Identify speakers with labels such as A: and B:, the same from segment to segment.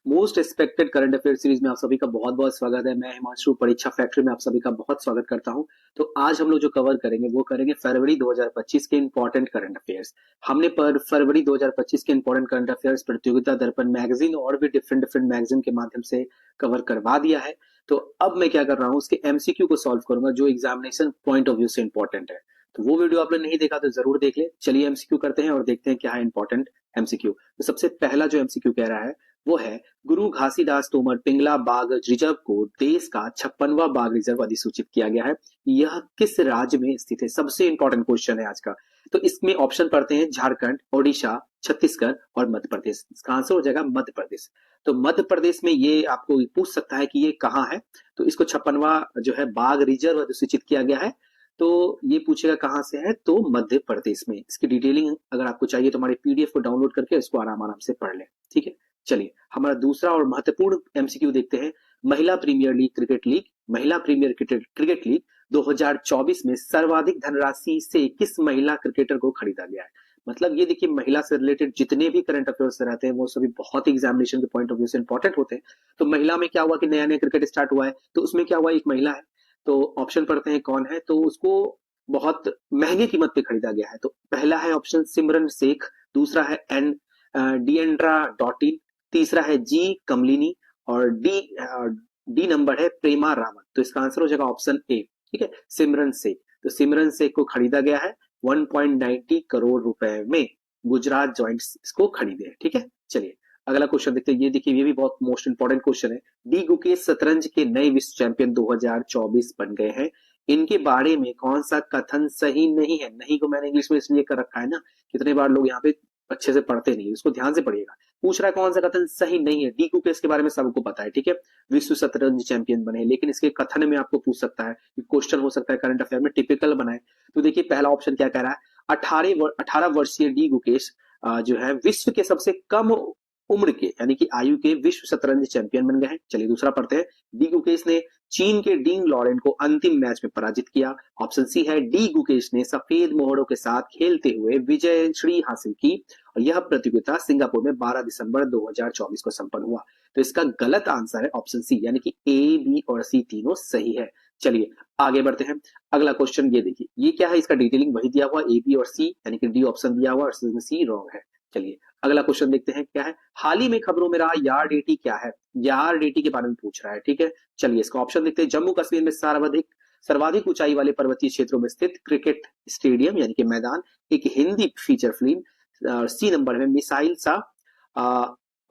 A: Most expected current affair series में आप सभी का बहुत बहुत स्वागत है। मैं हिमांशु परीक्षा फैक्ट्री में आप सभी का बहुत स्वागत करता हूं। तो आज हम लोग जो कवर करेंगे वो करेंगे फरवरी 2025 के इंपॉर्टेंट करंट अफेयर्स। हमने पर फरवरी 2025 के इंपॉर्टेंट करंट अफेयर्स प्रतियोगिता दर्पण मैगजीन और भी डिफरेंट डिफरेंट मैगजीन के माध्यम से कवर करवा दिया है। तो अब मैं क्या कर रहा हूँ, उसके एमसीक्यू को सॉल्व करूंगा जो एग्जामिनेशन पॉइंट ऑफ व्यू से इंपॉर्टेंट है। तो वो वीडियो आपने नहीं देखा तो जरूर देख ले। चलिए एमसीक्यू करते हैं और देखते हैं क्या है इंपॉर्टेंट एमसीक्यू। तो सबसे पहला जो एमसीक्यू कह रहा है वो है, गुरु घासीदास तोमर पिंगला बाघ रिजर्व को देश का 56वां बाघ रिजर्व अधिसूचित किया गया है। यह किस राज्य में स्थित है? सबसे इंपॉर्टेंट क्वेश्चन है आज का। तो इसमें ऑप्शन पढ़ते हैं, झारखंड, ओडिशा, छत्तीसगढ़ और मध्य प्रदेश। इसका आंसर हो जाएगा मध्य प्रदेश। तो मध्य प्रदेश में ये आपको पूछ सकता है कि ये कहाँ है। तो इसको 56वां जो है बाघ रिजर्व अधिसूचित किया गया है। तो ये पूछेगा कहाँ से है, तो मध्य प्रदेश में। इसकी डिटेलिंग अगर आपको चाहिए तो हमारे पीडीएफ को डाउनलोड करके इसको आराम आराम से पढ़ लें। ठीक है, चलिए हमारा दूसरा और महत्वपूर्ण एमसीक्यू देखते हैं। महिला प्रीमियर लीग क्रिकेट लीग, महिला प्रीमियर क्रिकेट लीग 2024 में सर्वाधिक धनराशि से किस महिला क्रिकेटर को खरीदा गया है? मतलब ये देखिए, महिला से रिलेटेड जितने भी करंट अफेयर्स रहते हैं वो सभी बहुत एग्जामिनेशन के पॉइंट ऑफ व्यू से इंपॉर्टेंट होते हैं। तो महिला में क्या हुआ कि नया नया क्रिकेट स्टार्ट हुआ है, तो उसमें क्या हुआ, एक महिला है। तो ऑप्शन पढ़ते हैं कौन है। तो उसको बहुत महंगी कीमत पे खरीदा गया है। तो पहला है ऑप्शन सिमरन शेख, दूसरा है एन डिएंड्रा डॉटिन, तीसरा है जी कमलिनी और डी नंबर है प्रेमा रावत। तो इसका आंसर हो जाएगा ऑप्शन ए। ठीक है, सिमरन शेख। तो सिमरन शेख को खरीदा गया है 1.90 करोड़ रुपए में। गुजरात जॉइंट्स इसको खरीदे हैं। ठीक है, चलिए अगला क्वेश्चन देखते हैं। ये देखिए, ये भी बहुत मोस्ट इंपॉर्टेंट क्वेश्चन है। डी गुकेश शतरंज के नए विश्व चैंपियन 2024 बन गए हैं। इनके बारे में कौन सा कथन सही नहीं है? नहीं को मैंने इंग्लिश में इसलिए कर रखा है ना, कितने बार लोग यहाँ पे अच्छे से पढ़ते नहीं, इसको ध्यान से पढ़िएगा। पूछ रहा है कौन सा कथन सही नहीं है। डी कुकेश के बारे में सबको पता है, ठीक है, विश्व शतरंज चैंपियन बने, लेकिन इसके कथन में आपको पूछ सकता है, क्वेश्चन हो सकता है करंट अफेयर में, टिपिकल बनाए। तो देखिए पहला ऑप्शन क्या कह रहा है, 18 वर्षीय डी गुकेश जो है विश्व के सबसे कम उम्र के यानी कि आयु के विश्व शतरंज चैंपियन बन गए हैं। चलिए दूसरा पढ़ते हैं। डी गुकेश ने चीन के डिंग लॉरेन को अंतिम मैच में पराजित किया। ऑप्शन सी है, डी गुकेश ने सफेद मोहरों के साथ खेलते हुए विजय श्री हासिल की और यह प्रतियोगिता सिंगापुर में 12 दिसंबर 2024 को संपन्न हुआ। तो इसका गलत आंसर है ऑप्शन सी, यानी कि ए, बी और सी तीनों सही है। चलिए आगे बढ़ते हैं। अगला क्वेश्चन ये देखिए, ये क्या है, इसका डिटेलिंग वही दिया हुआ, ए, बी और सी, यानी कि डी ऑप्शन दिया हुआ और सी रॉन्ग है। चलिए अगला क्वेश्चन देखते हैं क्या है। हाल ही में खबरों में रहा यार्ड क्या है? यार्ड के बारे में पूछ रहा है। ठीक है, चलिए इसका ऑप्शन देखते हैं। जम्मू कश्मीर में सर्वाधिक ऊंचाई वाले पर्वतीय क्षेत्रों में स्थित क्रिकेट स्टेडियम यानी कि मैदान, एक Hindi feature film, C number में मिसाइल सा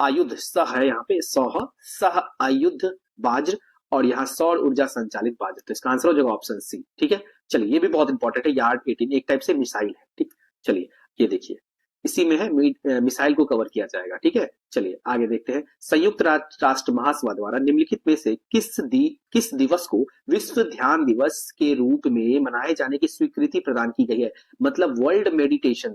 A: आयुध सह है, यहाँ पे सह आयुध बाज्र और यहाँ सौर ऊर्जा संचालित बाज्र। तो इसका आंसर हो जाएगा ऑप्शन सी। ठीक है, चलिए ये भी बहुत इंपॉर्टेंट है। यार्ड 18 एक टाइप से मिसाइल है। ठीक, चलिए ये देखिए इसी में है, मिसाइल को कवर किया जाएगा। ठीक है, चलिए आगे देखते हैं। संयुक्त राष्ट्र महासभा द्वारा निम्नलिखित में से किस दिवस को विश्व ध्यान दिवस के रूप में मनाए जाने की स्वीकृति प्रदान की गई है? मतलब वर्ल्ड मेडिटेशन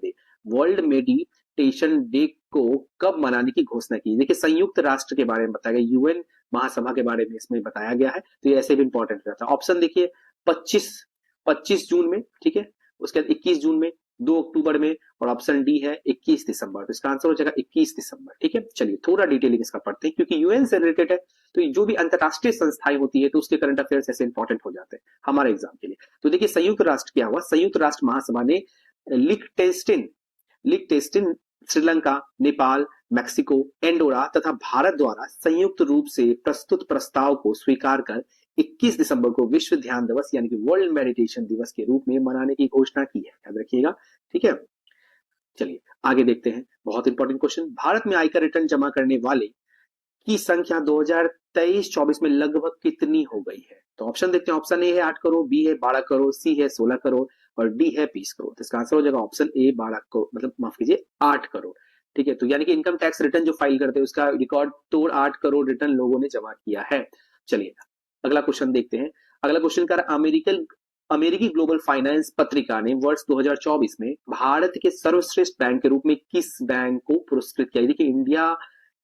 A: डे को कब मनाने की घोषणा की? देखिए संयुक्त राष्ट्र के बारे में बताया गया, यूएन महासभा के बारे में इसमें बताया गया है। तो ये ऐसे भी इंपॉर्टेंट रहता है। ऑप्शन देखिए 25 जून में, ठीक है, उसके बाद 21 जून में, 2 अक्टूबर में और ऑप्शन डी है 21 दिसंबर। तो इसका आंसर हो जाएगा 21 दिसंबर। ठीक है, चलिए थोड़ा डिटेलिंग इसका पढ़ते हैं क्योंकि यूएन से रिलेटेड है। तो जो भी अंतरराष्ट्रीय संस्थाएं होती है तो उसके करंट अफेयर्स ऐसे इंपॉर्टेंट हो जाते हैं हमारे एग्जाम के लिए। तो देखिए संयुक्त राष्ट्र क्या हुआ, संयुक्त राष्ट्र महासभा ने लिक्टेस्टिन, श्रीलंका, नेपाल, मेक्सिको, एंडोरा तथा भारत द्वारा संयुक्त रूप से प्रस्तुत प्रस्ताव को स्वीकार कर 21 दिसंबर को विश्व ध्यान दिवस यानी कि वर्ल्ड मेडिटेशन दिवस के रूप में मनाने की घोषणा की है। याद रखिएगा। ठीक है, चलिए आगे देखते हैं। बहुत इंपॉर्टेंट क्वेश्चन, भारत में आयकर रिटर्न जमा करने वाले की संख्या 2023-24 में लगभग कितनी हो गई है? तो ऑप्शन देखते हैं। ऑप्शन ए है 8 करोड़, बी है 12 करोड़, सी है 16 करोड़ और डी है 20 करोड़। तो इसका आंसर हो जाएगा ऑप्शन ए 12 करोड़, मतलब माफ कीजिए 8 करोड़। ठीक है, तो यानी कि इनकम टैक्स रिटर्न जो फाइल करते हैं उसका रिकॉर्ड तोड़ 8 करोड़ रिटर्न लोगों ने जमा किया है। चलिए अगला क्वेश्चन देखते हैं। अगला क्वेश्चन का अमेरिकी ग्लोबल फाइनेंस पत्रिका ने वर्ष 2024 में भारत के सर्वश्रेष्ठ बैंक के रूप में किस बैंक को पुरस्कृत किया? देखिए इंडिया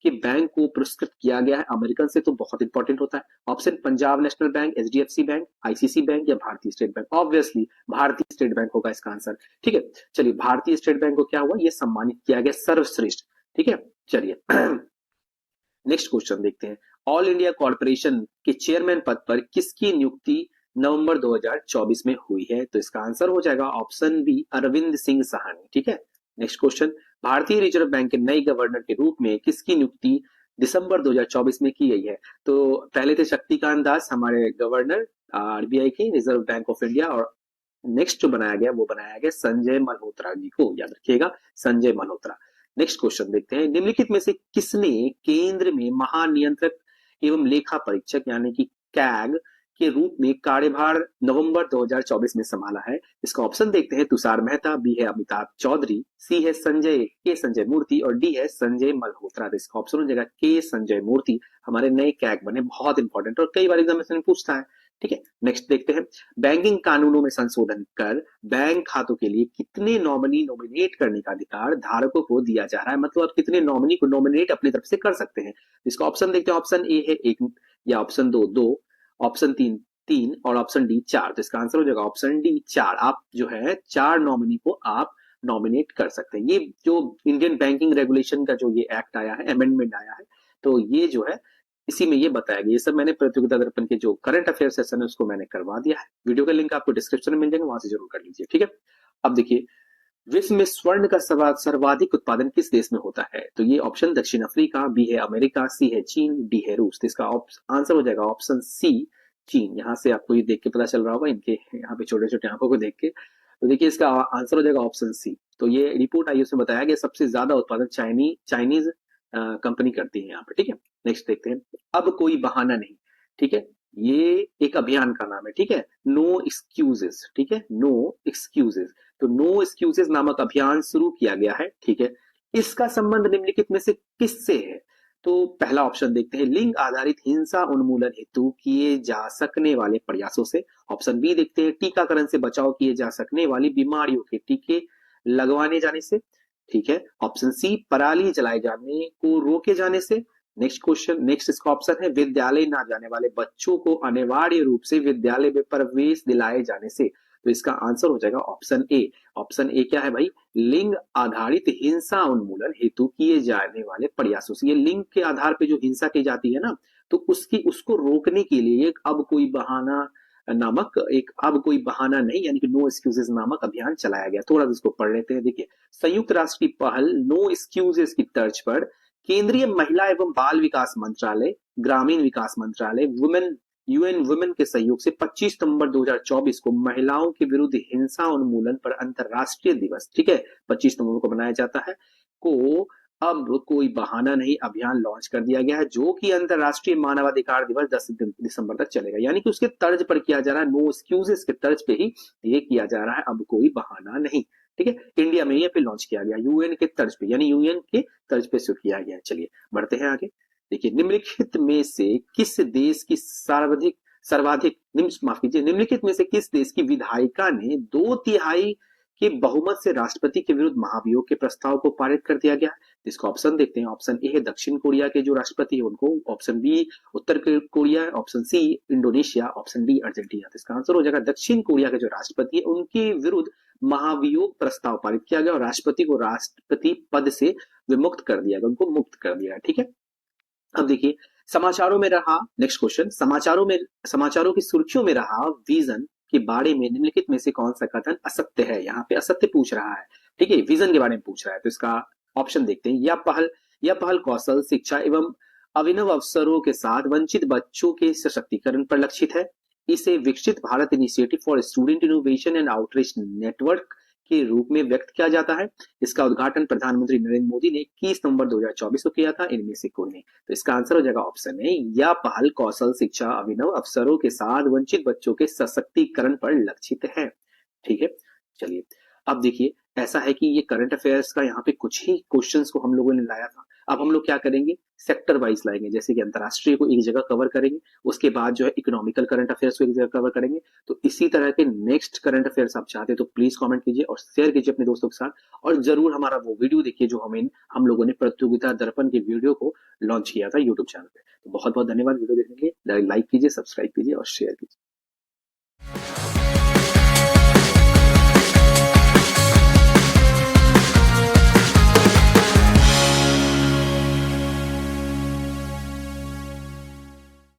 A: के बैंक को पुरस्कृत किया गया है अमेरिकन से, तो बहुत इंपॉर्टेंट होता है। Option Punjab national bank, HDFC bank, ICC bank या भारतीय स्टेट बैंक। ऑब्वियसली भारतीय स्टेट बैंक होगा इसका आंसर। ठीक है, चलिए भारतीय स्टेट बैंक को क्या हुआ, ये सम्मानित किया गया सर्वश्रेष्ठ। ठीक है, चलिए नेक्स्ट क्वेश्चन देखते हैं, ऑल इंडिया कॉर्पोरेशन के चेयरमैन पद पर किसकी नियुक्ति नवंबर 2024 में हुई है? तो इसका आंसर हो जाएगा ऑप्शन बी, अरविंद सिंह साहनी। ठीक है, नेक्स्ट क्वेश्चन, भारतीय रिजर्व बैंक के नए गवर्नर के रूप में किसकी नियुक्ति दिसंबर 2024 में की गई है? तो पहले थे शक्तिकांत दास हमारे गवर्नर आरबीआई के, रिजर्व बैंक ऑफ इंडिया, और नेक्स्ट जो बनाया गया वो बनाया गया संजय मल्होत्रा जी को, याद रखिएगा संजय मल्होत्रा। नेक्स्ट क्वेश्चन देखते हैं, निम्नलिखित में से किसने केंद्र में महानियंत्रक एवं लेखा परीक्षक यानी कि कैग के रूप में कार्यभार नवंबर 2024 में संभाला है? इसका ऑप्शन देखते हैं, तुषार मेहता, बी है अमिताभ चौधरी, सी है संजय मूर्ति, और डी है संजय मल्होत्रा। तो इसका ऑप्शन हो जाएगा के संजय मूर्ति, हमारे नए कैग बने, बहुत इंपॉर्टेंट और कई बार एग्जामिनेशन में पूछता है। ठीक है, नेक्स्ट देखते हैं, बैंकिंग कानूनों में संशोधन कर बैंक खातों के लिए कितने नॉमिनी नॉमिनेट करने का अधिकार धारकों को दिया जा रहा है? मतलब आप कितने नॉमिनी को नॉमिनेट अपनी तरफ से कर सकते हैं। इसका ऑप्शन देखते हैं, ऑप्शन ए है 1, या ऑप्शन 2 ऑप्शन 3 और ऑप्शन डी 4। तो इसका आंसर हो जाएगा ऑप्शन डी 4। आप जो है 4 नॉमिनी को आप नॉमिनेट कर सकते हैं। ये जो इंडियन बैंकिंग रेगुलेशन का जो ये एक्ट आया है, अमेंडमेंट आया है, तो ये जो है इसी में ये बताया गया। ये सब मैंने प्रतियोगिता दर्पण के जो करंट अफेयर सेशन है उसको मैंने करवा दिया है। वीडियो का लिंक आपको डिस्क्रिप्शन में मिल जाएगा, वहां से जरूर कर लीजिए। ठीक है, अब देखिए, विश्व में स्वर्ण का सर्वाधिक उत्पादन किस देश में होता है? तो ये ऑप्शन दक्षिण अफ्रीका, बी है अमेरिका, सी है चीन, डी है रूस। तो इसका आंसर हो जाएगा ऑप्शन सी, चीन। यहाँ से आपको ये देख के पता चल रहा होगा, इनके यहाँ पे छोटे छोटे आंखों को देख के। तो देखिए इसका आंसर हो जाएगा ऑप्शन सी। तो ये रिपोर्ट आई, उसमें बताया गया सबसे ज्यादा उत्पादन चाइनीज कंपनी करती है यहाँ पे। ठीक है, नेक्स्ट देखते हैं, अब कोई बहाना नहीं। ठीक है, ये एक अभियान का नाम है। ठीक है, नो एक्सक्यूजेस। ठीक है, नो एक्सक्यूजेस। तो नो एक्सक्यूजेस नामक अभियान शुरू किया गया है। ठीक है, इसका संबंध निम्नलिखित में से किससे है? तो पहला ऑप्शन देखते हैं, लिंग आधारित हिंसा उन्मूलन हेतु किए जा सकने वाले प्रयासों से। ऑप्शन बी देखते हैं, टीकाकरण से बचाव किए जा सकने वाली बीमारियों के टीके लगवाने जाने से। ठीक है, ऑप्शन सी, पराली जलाए जाने को रोके जाने से। नेक्स्ट इसका ऑप्शन है, विद्यालय ना जाने वाले बच्चों को अनिवार्य रूप से विद्यालय में प्रवेश दिलाए जाने से। तो इसका आंसर हो जाएगा ऑप्शन ए। ऑप्शन ए क्या है भाई? लिंग आधारित हिंसा उन्मूलन हेतु किए जाने वाले प्रयासों से। ये लिंग के आधार पे जो हिंसा की जाती है ना, तो उसको रोकने के लिए एक अब कोई बहाना नहीं, यानी कि नो एक्सक्यूजेस नामक अभियान चलाया गया। थोड़ा इसको पढ़ लेते हैं। देखिए, संयुक्त राष्ट्र की पहल नो एक्सक्यूजेस की तर्ज पर केंद्रीय महिला एवं बाल विकास मंत्रालय, ग्रामीण विकास मंत्रालय, यूएन वुमेन के सहयोग से 25 सितंबर 2024 को महिलाओं के विरुद्ध हिंसा उन्मूलन पर अंतरराष्ट्रीय दिवस, ठीक है, 25 नवंबर को मनाया जाता है, को अब कोई बहाना नहीं अभियान लॉन्च कर दिया गया है, जो कि अंतरराष्ट्रीय मानवाधिकार दिवस 10 दिसंबर तक चलेगा। यानी कि उसके तर्ज पर किया जा रहा है, नो एक्सक्यूजेस के तर्ज पे ही ये किया जा रहा है, अब कोई बहाना नहीं। ठीक है, इंडिया में ये पे लॉन्च किया गया, यूएन के तर्ज पे, यानी यूएन के तर्ज पे शुरू किया गया। चलिए बढ़ते हैं आगे। देखिए, निम्नलिखित में से किस देश की निम्नलिखित में से किस देश की विधायिका ने 2/3 के बहुमत से राष्ट्रपति के विरुद्ध महाभियोग के प्रस्ताव को पारित कर दिया गया? इसका ऑप्शन देखते हैं। ऑप्शन ए है दक्षिण कोरिया के जो राष्ट्रपति है उनको, ऑप्शन बी उत्तर Korea, option C Indonesia, option D Argentina. तो इसका आंसर हो जाएगा दक्षिण कोरिया के जो राष्ट्रपति है उनके विरुद्ध महाभियोग प्रस्ताव पारित किया गया और राष्ट्रपति को राष्ट्रपति पद से विमुक्त कर दिया गया, उनको मुक्त कर दिया। ठीक है, अब देखिए, समाचारों में रहा नेक्स्ट क्वेश्चन, समाचारों की सुर्खियों में रहा विजन के बारे में निम्नलिखित में से कौन सा कथन असत्य है? यहाँ पे असत्य पूछ रहा है। ठीक है, विजन के बारे में पूछ रहा है, तो इसका ऑप्शन देखते हैं। यह पहल कौशल, शिक्षा एवं अभिनव अवसरों के साथ वंचित बच्चों के सशक्तिकरण पर लक्षित है। इसे विकसित Bharat initiative for student innovation and outreach network के रूप में व्यक्त किया जाता है। इसका उद्घाटन प्रधानमंत्री नरेंद्र मोदी ने 21 नवंबर 2024 को किया था। इनमें से कोई नहीं। तो इसका आंसर हो जाएगा ऑप्शन ए, यह पहल कौशल, शिक्षा, अभिनव अवसरों के साथ वंचित बच्चों के सशक्तिकरण पर लक्षित है। ठीक है, चलिए अब देखिए, ऐसा है कि ये करंट अफेयर्स का यहाँ पे कुछ ही क्वेश्चंस को हम लोगों ने लाया था। अब हम लोग क्या करेंगे, सेक्टर वाइज लाएंगे, जैसे कि अंतरराष्ट्रीय को एक जगह कवर करेंगे, उसके बाद जो है इकोनॉमिकल करंट अफेयर्स को एक जगह कवर करेंगे। तो इसी तरह के नेक्स्ट करंट अफेयर्स आप चाहते हैं तो प्लीज कमेंट कीजिए और शेयर कीजिए अपने दोस्तों के साथ, और जरूर हमारा वो वीडियो देखिए जो हम लोगों ने प्रतियोगिता दर्पण के वीडियो को लॉन्च किया था यूट्यूब चैनल पे। तो बहुत बहुत धन्यवाद वीडियो देखने के लिए। लाइक कीजिए, सब्सक्राइब कीजिए और शेयर कीजिए।